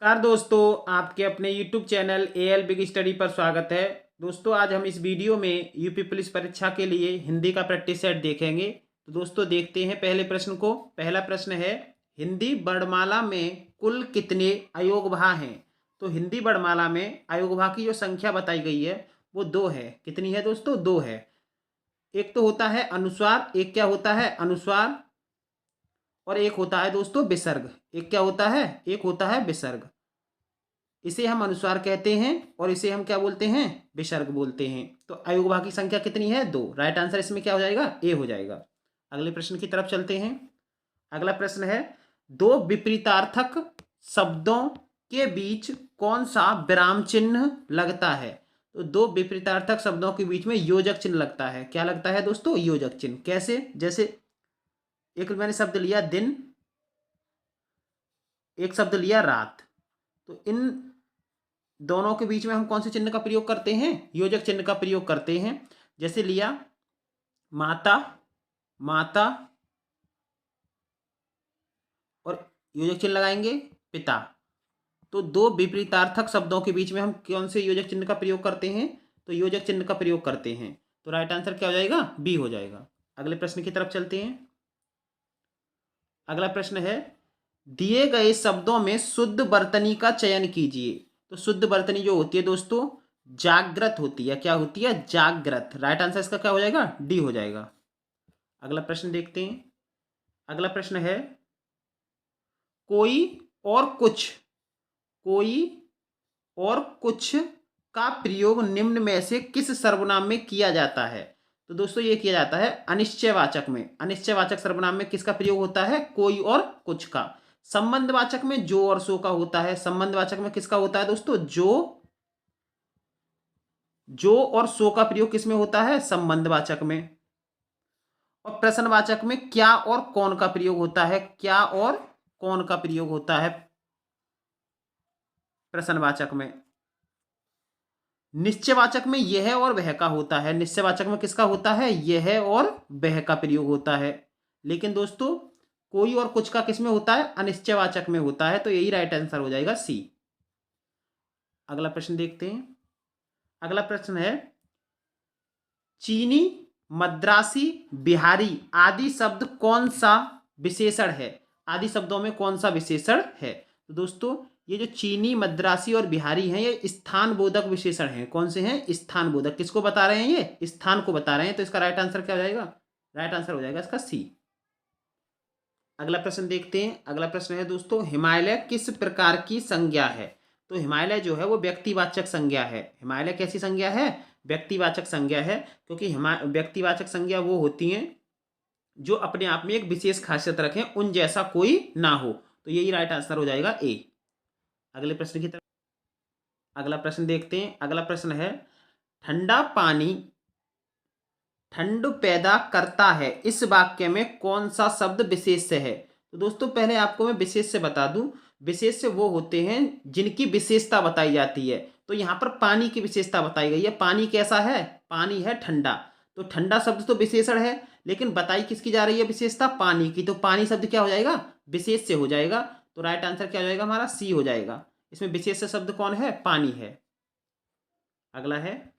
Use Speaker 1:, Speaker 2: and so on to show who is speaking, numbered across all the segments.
Speaker 1: नमस्कार दोस्तों, आपके अपने YouTube channel AL big study पर स्वागत है। दोस्तों, आज हम इस वीडियो में यूपी पुलिस परीक्षा के लिए हिंदी का प्रैक्टिस सेट देखेंगे। तो दोस्तों देखते हैं पहले प्रश्न को। पहला प्रश्न है, हिंदी वर्णमाला में कुल कितने अयोगभा हैं? तो हिंदी वर्णमाला में अयोगभा की जो संख्या बताई गई है वो 2 है। कितनी है दोस्तों? 2 है। एक तो होता है अनुस्वार, एक क्या होता है? अनुस्वार, और एक होता है दोस्तों विसर्ग। एक क्या होता है? एक होता है विसर्ग। इसे हम अनुस्वार कहते हैं और इसे हम क्या बोलते हैं? विसर्ग बोलते हैं। तो अयोगभा की संख्या कितनी है? 2। राइट आंसर इसमें क्या हो जाएगा? ए हो जाएगा। अगले प्रश्न की तरफ चलते हैं। अगला प्रश्न है, दो विपरीतार्थक शब्दों के बीच कौन सा विराम चिन्ह लगता है? तो दो विपरीतार्थक शब्दों के बीच में योजक चिन्ह लगता है। क्या लगता है दोस्तों? योजक चिन्ह। कैसे? जैसे एक मैंने शब्द लिया दिन, एक शब्द लिया रात, तो इन दोनों के बीच में हम कौन से चिन्ह का प्रयोग करते हैं? योजक चिन्ह का प्रयोग करते हैं। जैसे लिया माता, माता, और योजक चिन्ह लगाएंगे पिता। तो दो विपरीतार्थक शब्दों के बीच में हम कौन से योजक चिन्ह का प्रयोग करते हैं? तो योजक चिन्ह का प्रयोग करते हैं। तो राइट आंसर क्या हो जाएगा? बी हो जाएगा। अगले प्रश्न की तरफ चलते हैं। अगला प्रश्न है, दिए गए शब्दों में शुद्ध वर्तनी का चयन कीजिए। तो शुद्ध वर्तनी जो होती है दोस्तों, जागृत होती है। क्या होती है? जागृत। राइट आंसर इसका क्या हो जाएगा? डी हो जाएगा। अगला प्रश्न देखते हैं। अगला प्रश्न है, कोई और कुछ, कोई और कुछ का प्रयोग निम्न में से किस सर्वनाम में किया जाता है? तो दोस्तों ये किया जाता है अनिश्चयवाचक में। अनिश्चयवाचक सर्वनाम में किसका प्रयोग होता है? कोई और कुछ का। संबंधवाचक में जो और सो का होता है। संबंधवाचक में किसका होता है दोस्तों? जो और सो का प्रयोग किसमें होता है? संबंधवाचक में। और प्रश्नवाचक में क्या और कौन का प्रयोग होता है? क्या और कौन का प्रयोग होता है प्रश्नवाचक में। निश्चयवाचक में यह और वह का होता है। निश्चयवाचक में किसका होता है? यह और वह का प्रयोग होता है। लेकिन दोस्तों कोई और कुछ का किसमें होता है? अनिश्चयवाचक में होता है। तो यही राइट आंसर हो जाएगा, सी। अगला प्रश्न देखते हैं। अगला प्रश्न है, चीनी, मद्रासी, बिहारी आदि शब्द कौन सा विशेषण है? आदि शब्दों में कौन सा विशेषण है? तो दोस्तों ये जो चीनी, मद्रासी और बिहारी हैं ये स्थान बोधक विशेषण हैं। कौन से हैं? स्थान बोधक। किसको बता रहे हैं? ये स्थान को बता रहे हैं। तो इसका राइट आंसर क्या हो जाएगा? राइट आंसर हो जाएगा इसका सी। अगला प्रश्न देखते हैं। अगला प्रश्न है दोस्तों, हिमालय किस प्रकार की संज्ञा है? तो हिमालय जो है वो व्यक्तिवाचक संज्ञा है। हिमालय कैसी संज्ञा है? व्यक्तिवाचक संज्ञा है। क्योंकि व्यक्तिवाचक संज्ञा वो होती हैं जो अपने आप में एक विशेष खासियत रखें, उन जैसा कोई ना हो। तो यही राइट आंसर हो जाएगा, ए। अगले प्रश्न की तरफ अगला प्रश्न देखते हैं। अगला प्रश्न है, ठंडा पानी ठंड पैदा करता है, इस वाक्य में कौन सा शब्द विशेष्य है? तो दोस्तों पहले आपको मैं विशेष्य बता दूं। विशेष्य वो होते हैं जिनकी विशेषता बताई जाती है। तो यहाँ पर पानी की विशेषता बताई गई है। पानी कैसा है? पानी है ठंडा। तो ठंडा शब्द तो विशेषण है, लेकिन बताई किसकी जा रही है विशेषता? पानी की। तो पानी शब्द क्या हो जाएगा? विशेष्य हो जाएगा। तो राइट आंसर क्या हो जाएगा हमारा? सी हो जाएगा। इसमें विशेष्य शब्द कौन है? पानी है। अगला है,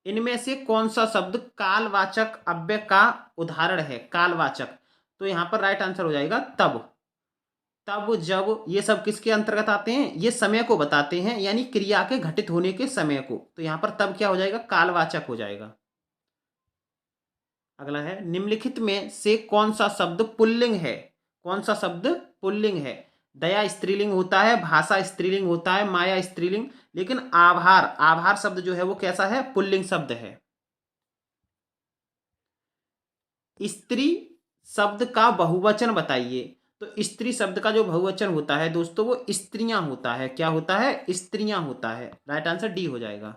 Speaker 1: इनमें से कौन सा शब्द कालवाचक अव्यय का उदाहरण है? कालवाचक। तो यहां पर राइट आंसर हो जाएगा तब। तब, जब, ये सब किसके अंतर्गत आते हैं? ये समय को बताते हैं, यानी क्रिया के घटित होने के समय को। तो यहां पर तब क्या हो जाएगा? कालवाचक हो जाएगा। अगला है, निम्नलिखित में से कौन सा शब्द पुल्लिंग है? कौन सा शब्द पुल्लिंग है? दया स्त्रीलिंग होता है, भाषा स्त्रीलिंग होता है, माया स्त्रीलिंग। लेकिन आभार, आभार शब्द जो है वो कैसा है? पुल्लिंग शब्द है। स्त्री शब्द का बहुवचन बताइए। तो स्त्री शब्द का जो बहुवचन होता है दोस्तों वो स्त्रियां होता है। क्या होता है? स्त्रियां होता है। राइट आंसर डी हो जाएगा।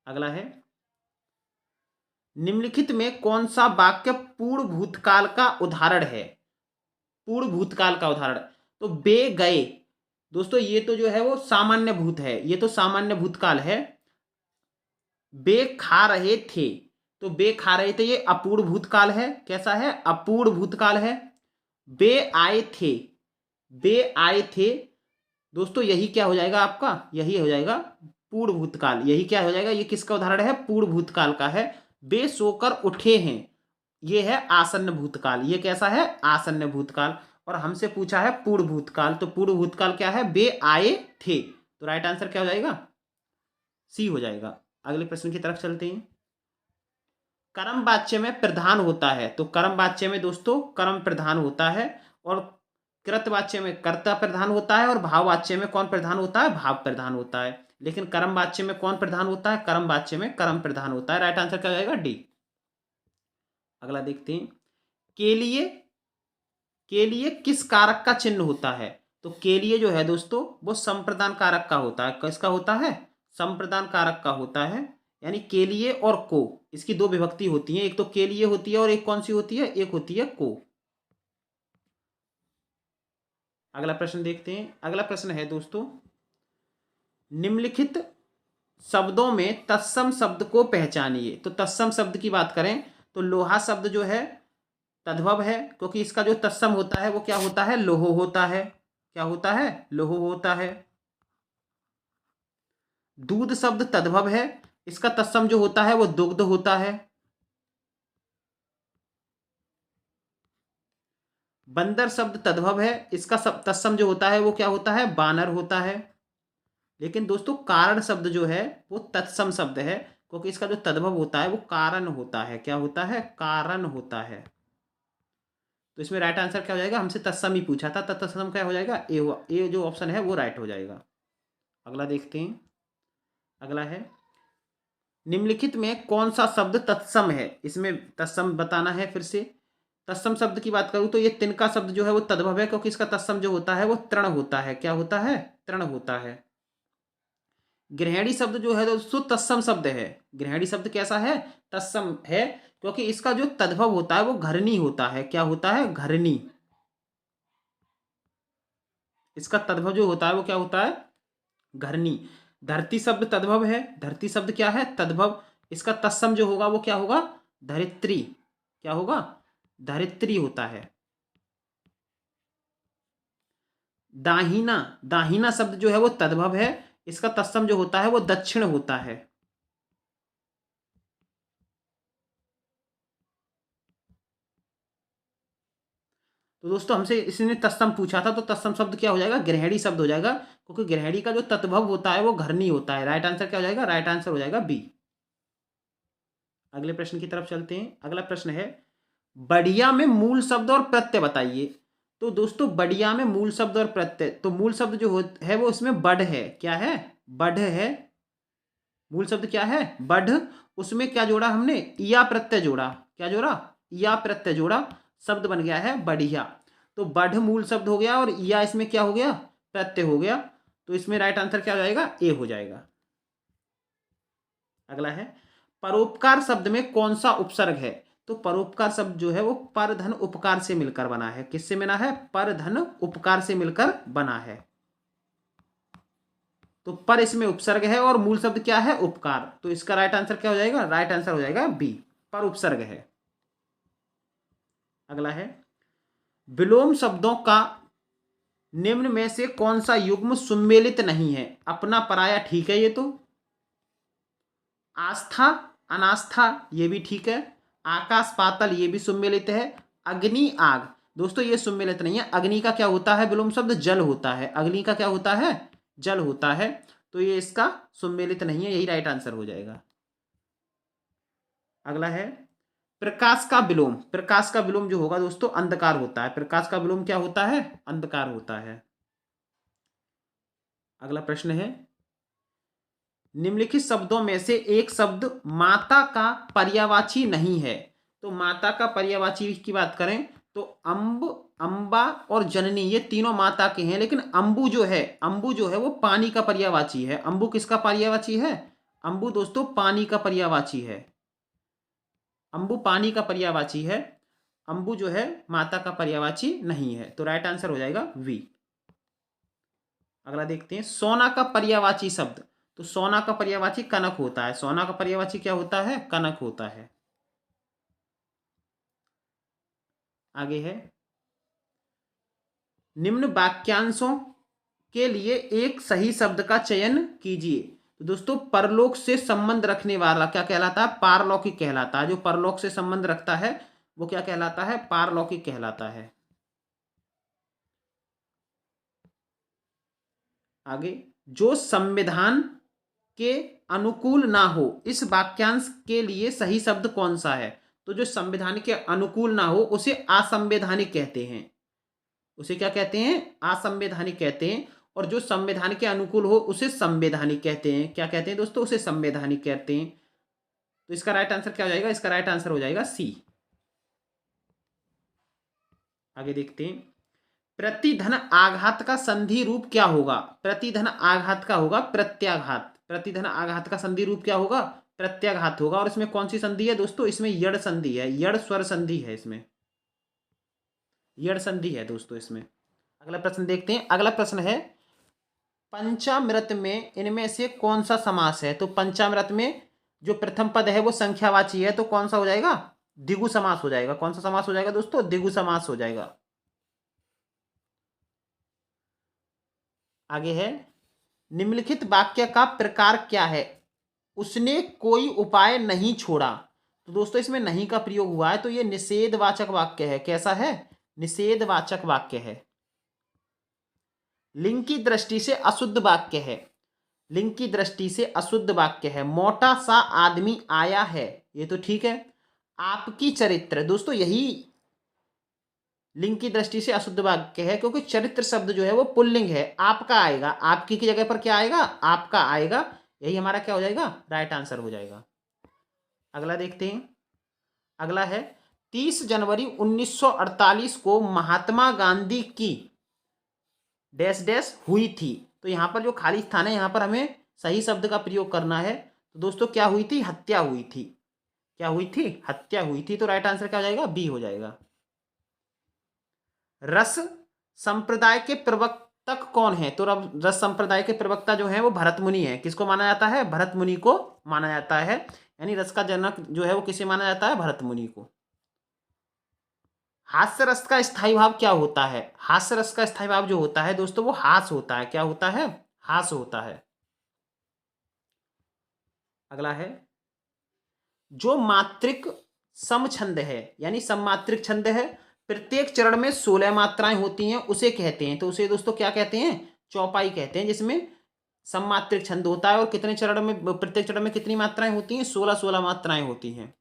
Speaker 1: अगला है, निम्नलिखित में कौन सा वाक्य पूर्ण भूतकाल का उदाहरण है? पूर्ण भूतकाल का उदाहरण। तो बे गए। दोस्तों ये तो जो है वो सामान्य भूत है, ये तो सामान्य भूतकाल है। बे खा रहे थे, तो बे खा रहे थे ये अपूर्ण भूतकाल है। कैसा है? अपूर्ण भूतकाल है। बे आए थे, बे आए थे दोस्तों यही क्या हो जाएगा आपका, यही हो जाएगा पूर्ण भूतकाल। यही क्या हो जाएगा, ये किसका उदाहरण है, पूर्ण भूतकाल का है। वे सोकर उठे हैं, ये है आसन्न भूतकाल। ये कैसा है, आसन्न भूतकाल। और हमसे पूछा है पूर्ण भूतकाल, तो पूर्ण भूतकाल क्या है, वे आए थे। तो राइट आंसर क्या हो जाएगा, सी हो जाएगा। अगले प्रश्न की तरफ चलते हैं। कर्म वाच्य में प्रधान होता है, तो कर्म वाच्य में दोस्तों कर्म प्रधान होता है, और कृत वाच्य में कर्ता प्रधान होता है, और भाव वाच्य में कौन प्रधान होता है, भाव प्रधान होता है। लेकिन कर्म वाच्य में कौन प्रधान होता है, कर्म वाच्य में कर्म प्रधान होता है। राइट आंसर क्या हो जाएगा, डी। अगला देखते हैं। के लिए, के लिए किस कारक का चिन्ह होता है, तो के लिए जो है दोस्तों वो संप्रदान कारक का होता है। किसका होता है, संप्रदान कारक का होता है। यानी के लिए और को, इसकी दो विभक्ति होती है, एक तो के लिए होती है और एक कौन सी होती है, एक होती है को। अगला प्रश्न देखते हैं। अगला प्रश्न है दोस्तों, निम्नलिखित शब्दों में तत्सम शब्द को पहचानिए। तो तत्सम शब्द की बात करें तो लोहा शब्द जो है तद्भव है, क्योंकि इसका जो तत्सम होता है वो क्या होता है, लोहो होता है। क्या होता है, लोहो होता है। दूध शब्द तद्भव है, इसका तत्सम जो होता है वो दुग्ध होता है। बंदर शब्द तद्भव है, इसका तत्सम जो होता है वो क्या होता है, बानर होता है। लेकिन दोस्तों कारण शब्द जो है वो तत्सम शब्द है, क्योंकि इसका जो तद्भव होता है वो कारण होता है। क्या होता है, कारण होता है। तो इसमें राइट आंसर क्या हो जाएगा, हमसे तत्सम ही पूछा था, तत्सम क्या हो जाएगा, ए हुआ। ए जो ऑप्शन है वो राइट हो जाएगा। अगला देखते हैं। अगला है, निम्नलिखित में कौन सा शब्द तत्सम है। इसमें तत्सम बताना है फिर से। तत्सम शब्द की बात करूं तो ये तिनका शब्द जो है वो तद्भव है, क्योंकि इसका तत्सम जो होता है वो तृण होता है। क्या होता है, तृण होता है। गृहिणी शब्द जो है दोस्तों तत्सम शब्द है। गृहिणी शब्द कैसा है, तत्सम है, क्योंकि इसका जो तद्भव होता है वो घरनी होता है। क्या होता है, घरनी। इसका तद्भव जो होता है वो क्या होता है, घरनी। धरती शब्द तद्भव है, धरती शब्द क्या है, तद्भव। इसका तत्सम जो होगा वो क्या होगा, धरित्री। क्या होगा, धरित्री होता है। दाहिना, दाहिना शब्द जो है वो तद्भव है, इसका तत्सम जो होता है वो दक्षिण होता है। तो दोस्तों हमसे इसने तत्सम पूछा था, तो तत्सम शब्द क्या हो जाएगा, गृहिणी शब्द हो जाएगा, क्योंकि गृहिणी का जो तत्भव होता है वो घरनी होता है। राइट आंसर क्या हो जाएगा, राइट आंसर हो जाएगा बी। अगले प्रश्न की तरफ चलते हैं। अगला प्रश्न है, बढ़िया में मूल शब्द और प्रत्यय बताइए। तो दोस्तों बढ़िया में मूल शब्द और प्रत्यय, तो मूल शब्द जो है वो इसमें बढ़ है। क्या है, बढ़ है। मूल शब्द क्या है, बढ़। उसमें क्या जोड़ा हमने, या प्रत्यय जोड़ा। क्या जोड़ा, या प्रत्यय जोड़ा, शब्द बन गया है बढ़िया। तो बढ़ मूल शब्द हो गया, और या इसमें क्या हो गया, प्रत्यय हो गया। तो इसमें राइट आंसर क्या हो जाएगा, ए हो जाएगा। अगला है, परोपकार शब्द में कौन सा उपसर्ग है। तो परोपकार शब्द जो है वो पर धन उपकार से मिलकर बना है। किससे बना है, पर धन उपकार से मिलकर बना है। तो पर इसमें उपसर्ग है और मूल शब्द क्या है, उपकार। तो इसका राइट आंसर क्या हो जाएगा, राइट आंसर हो जाएगा बी, पर उपसर्ग है। अगला है, विलोम शब्दों का निम्न में से कौन सा युग्म सुमेलित नहीं है। अपना पराया ठीक है ये तो। आस्था अनास्था ये भी ठीक है। आकाश पाताल ये भी सुमेलित है। अग्नि आग, दोस्तों ये सुमेलित नहीं है। अग्नि का क्या होता है, विलोम शब्द जल होता है। अग्नि का क्या होता है, जल होता है। तो ये इसका सुमेलित नहीं है, यही राइट आंसर हो जाएगा। अगला है, प्रकाश का विलोम। प्रकाश का विलोम जो होगा दोस्तों अंधकार होता है। प्रकाश का विलोम क्या होता है, अंधकार होता है। अगला प्रश्न है, निम्नलिखित शब्दों में से एक शब्द माता का पर्यायवाची नहीं है। तो माता का पर्यायवाची की बात करें तो अम्ब, अम्बा और जननी ये तीनों माता के हैं, लेकिन अम्बु जो है, अम्बु जो है वो पानी का पर्यायवाची है। अम्बु किसका पर्यायवाची है, अम्बु दोस्तों पानी का पर्यायवाची है। अम्बु पानी का पर्यायवाची है, अम्बु जो है माता का पर्यायवाची नहीं है। तो राइट आंसर हो जाएगा वी। अगला देखते हैं, सोना का पर्यायवाची शब्द। तो सोना का पर्यायवाची कनक होता है। सोना का पर्यायवाची क्या होता है, कनक होता है। आगे है, निम्न वाक्यांशों के लिए एक सही शब्द का चयन कीजिए। तो दोस्तों परलोक से संबंध रखने वाला क्या कहलाता है? पारलौकिक कहलाता है। जो परलोक से संबंध रखता है वो क्या कहलाता है? पारलौकिक कहलाता है। आगे, जो संविधान के अनुकूल ना हो, इस वाक्यांश के लिए सही शब्द कौन सा है? तो जो संविधान के अनुकूल ना हो उसे असंवैधानिक कहते हैं। उसे क्या कहते हैं? असंवैधानिक कहते हैं। और जो संविधान के अनुकूल हो उसे संवैधानिक कहते हैं। क्या कहते हैं दोस्तों? उसे संवैधानिक कहते हैं। तो इसका राइट आंसर क्या हो जाएगा? इसका राइट आंसर हो जाएगा सी। आगे देखते हैं, प्रतिधन आघात का संधि रूप क्या होगा? प्रतिधन आघात का होगा प्रत्याघात। प्रतिधन आघात का संधि रूप क्या होगा? प्रत्याघात होगा। और इसमें कौन सी संधि है दोस्तों? इसमें यड़ संधि है, यड़ स्वर संधि है, इसमें यड़ संधि है दोस्तों इसमें। अगला प्रश्न देखते हैं। अगला प्रश्न है, पंचामृत में इनमें से कौन सा समास है? तो पंचामृत में जो प्रथम पद है वो संख्यावाची है, तो कौन सा हो जाएगा? द्विगु समास हो जाएगा। कौन सा समास हो जाएगा दोस्तों? द्विगु समास हो जाएगा। आगे है, निम्नलिखित वाक्य का प्रकार क्या है? उसने कोई उपाय नहीं छोड़ा। तो दोस्तों इसमें नहीं का प्रयोग हुआ है, तो ये निषेधवाचक वाक्य है। कैसा है? निषेधवाचक वाक्य है। लिंग की दृष्टि से अशुद्ध वाक्य है। लिंग की दृष्टि से अशुद्ध वाक्य है। मोटा सा आदमी आया है, ये तो ठीक है। आपकी चरित्र, दोस्तों यही लिंग की दृष्टि से अशुद्ध वाक्य है, क्योंकि चरित्र शब्द जो है वो पुल्लिंग है। आपका आएगा, आपकी की जगह पर क्या आएगा? आपका आएगा। यही हमारा क्या हो जाएगा? राइट आंसर हो जाएगा। अगला देखते हैं। अगला है, 30 जनवरी 1948 को महात्मा गांधी की डैश डैश हुई थी। तो यहाँ पर जो खाली स्थान है यहाँ पर हमें सही शब्द का प्रयोग करना है। तो दोस्तों क्या हुई थी? हत्या हुई थी। क्या हुई थी? हत्या हुई थी। तो राइट आंसर क्या हो जाएगा? बी हो जाएगा। रस संप्रदाय के प्रवर्तक कौन है? तो रस संप्रदाय के प्रवक्ता जो है वो भरत मुनि है। किसको माना जाता है? भरत मुनि को माना जाता है। यानी रस का जनक जो है वो किसे माना जाता है? भरत मुनि को। हास्य रस का स्थायी भाव क्या होता है? हास्य रस का स्थायी भाव जो होता है दोस्तों वो हास होता है। क्या होता है? हास होता है। अगला है, जो मात्रिक समछंद है यानी सममात्रिक छंद है, प्रत्येक चरण में 16 मात्राएं होती हैं, उसे कहते हैं। तो उसे दोस्तों क्या कहते हैं? चौपाई कहते हैं, जिसमें सममात्रिक छंद होता है। और कितने चरण में? प्रत्येक चरण में कितनी मात्राएं होती हैं? 16 मात्राएं होती हैं।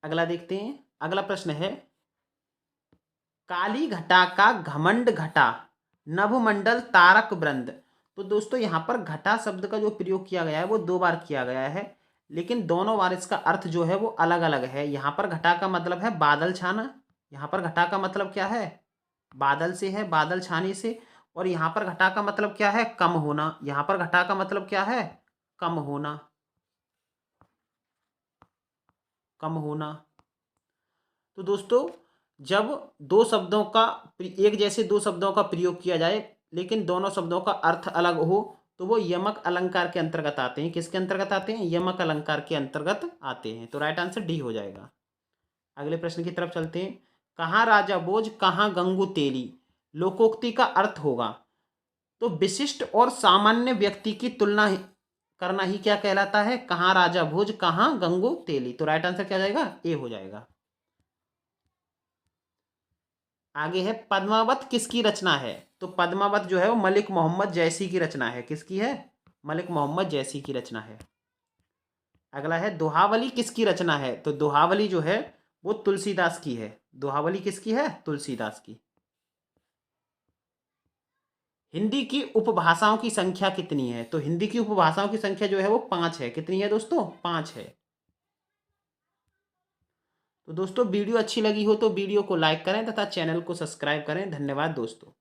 Speaker 1: अगला देखते हैं। अगला प्रश्न है, काली घटा का घमंड घटा, नभमंडल तारक वृंद। तो दोस्तों यहाँ पर घटा शब्द का जो प्रयोग किया गया है वो 2 बार किया गया है, लेकिन दोनों बार इसका अर्थ जो है वो अलग अलग है। यहाँ पर घटा का मतलब है बादल छाना। यहाँ पर घटा का मतलब क्या है? बादल से है, बादल छाने से। और यहाँ पर घटा का मतलब क्या है? कम होना। यहाँ पर घटा का मतलब क्या है? कम होना। कम होना। तो दोस्तों जब दो शब्दों का एक जैसे दो शब्दों का प्रयोग किया जाए लेकिन दोनों शब्दों का अर्थ अलग हो तो वो यमक अलंकार के अंतर्गत आते हैं। किसके अंतर्गत आते हैं? यमक अलंकार के अंतर्गत आते हैं। तो राइट आंसर डी हो जाएगा। अगले प्रश्न की तरफ चलते हैं। कहाँ राजा भोज कहाँ गंगू तेली, लोकोक्ति का अर्थ होगा। तो विशिष्ट और सामान्य व्यक्ति की तुलना करना ही क्या कहलाता है? कहाँ राजा भोज कहाँ गंगू तेली। तो राइट आंसर क्या हो जाएगा? ए हो जाएगा। आगे है, पद्मावत किसकी रचना है? तो पद्मावत जो है वो मलिक मोहम्मद जैसी की रचना है। किसकी है? मलिक मोहम्मद जैसी की रचना है। अगला है, दोहावली किसकी रचना है? तो दोहावली जो है वो तुलसीदास की है। दोहावली किसकी है? तुलसीदास की। हिंदी की उपभाषाओं की संख्या कितनी है? तो हिंदी की उपभाषाओं की संख्या जो है वो 5 है। कितनी है दोस्तों? 5 है। तो दोस्तों वीडियो अच्छी लगी हो तो वीडियो को लाइक करें तथा चैनल को सब्सक्राइब करें। धन्यवाद दोस्तों।